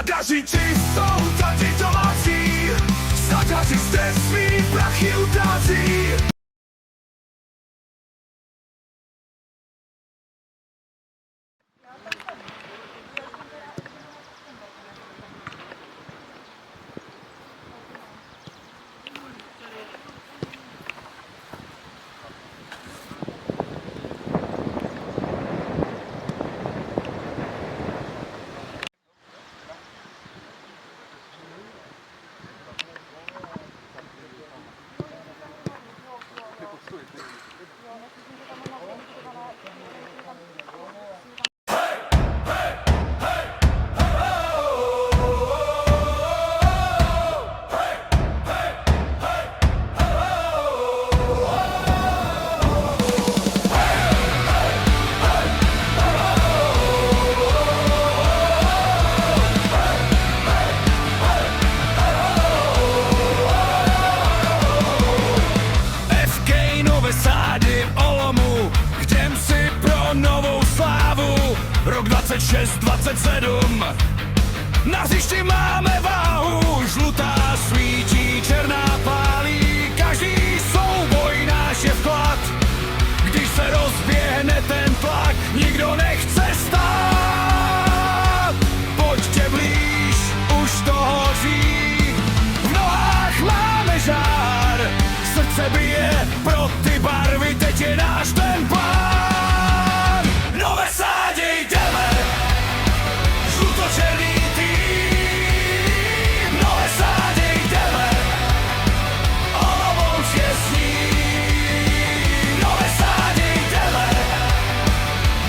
Daří čistou, tady domácí, zadaří jste svý prachy udáří. Rok 26, 27. Na hřišti máme váhu, žlutá svítí, černá pálí. Každý souboj náš je vklad. Když se rozběhne ten tlak, nikdo nechce stát. Pojďte blíž, už to hoří. V nohách máme žár, srdce bije pro ty barvy, teď je náš ten plán. Nové sáděj jdeme, žlutočerný tým. Nové sáděj jdeme, Olomouc je s ním. Nové sáděj jdeme,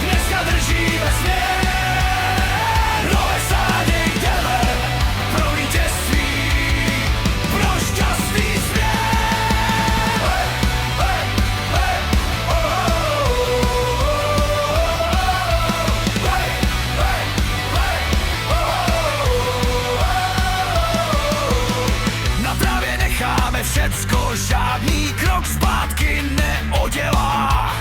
dneska držíme směr. Nové sáděj jdeme, pro vítězství, pro šťastný směr. Na trávě necháme všecko, žádný krok zpátky neodělá.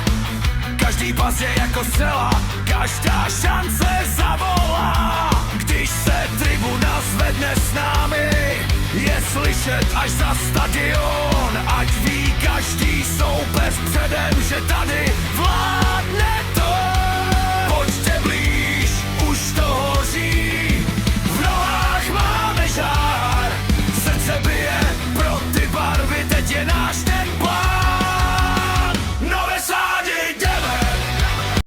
Každý pas je jako střela, každá šance zavolá. Když se tribuna zvedne s námi, je slyšet až za stadion. Ať ví každý soupeř předem, že tady